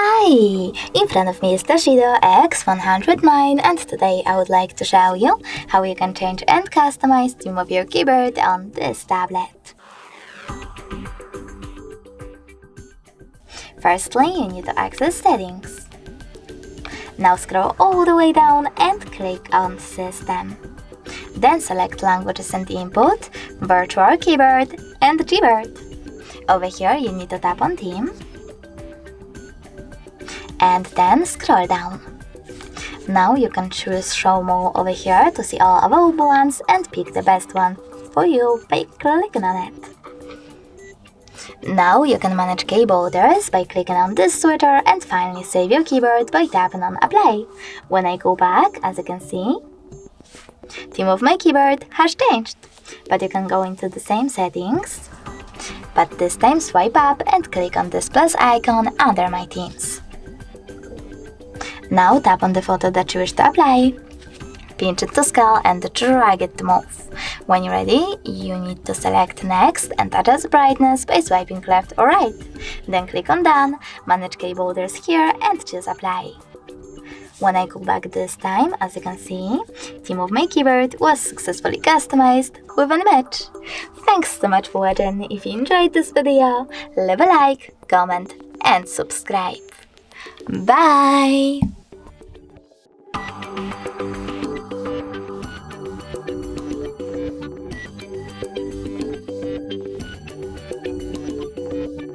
Hi! In front of me is TOSCIDO X109 and today I would like to show you how you can change and customize the theme of your keyboard on this tablet. Firstly, you need to access Settings. Now scroll all the way down and click on System. Then select Languages and Input, Virtual Keyboard and Gboard. Over here you need to tap on Theme and then scroll down. Now you can choose Show More over here to see all available ones and pick the best one for you by clicking on it. Now you can manage keyboarders by clicking on this switcher and finally save your keyboard by tapping on Apply. When I go back, as you can see, theme of my keyboard has changed, but you can go into the same settings, but this time swipe up and click on this plus icon under my themes. Now tap on the photo that you wish to apply, pinch it to scale and drag it to move. When you're ready, you need to select Next and adjust brightness by swiping left or right. Then click on Done, manage keyboarders here and choose Apply. When I go back this time, as you can see, theme of my keyboard was successfully customized with an image. Thanks so much for watching. If you enjoyed this video, leave a like, comment and subscribe. Bye!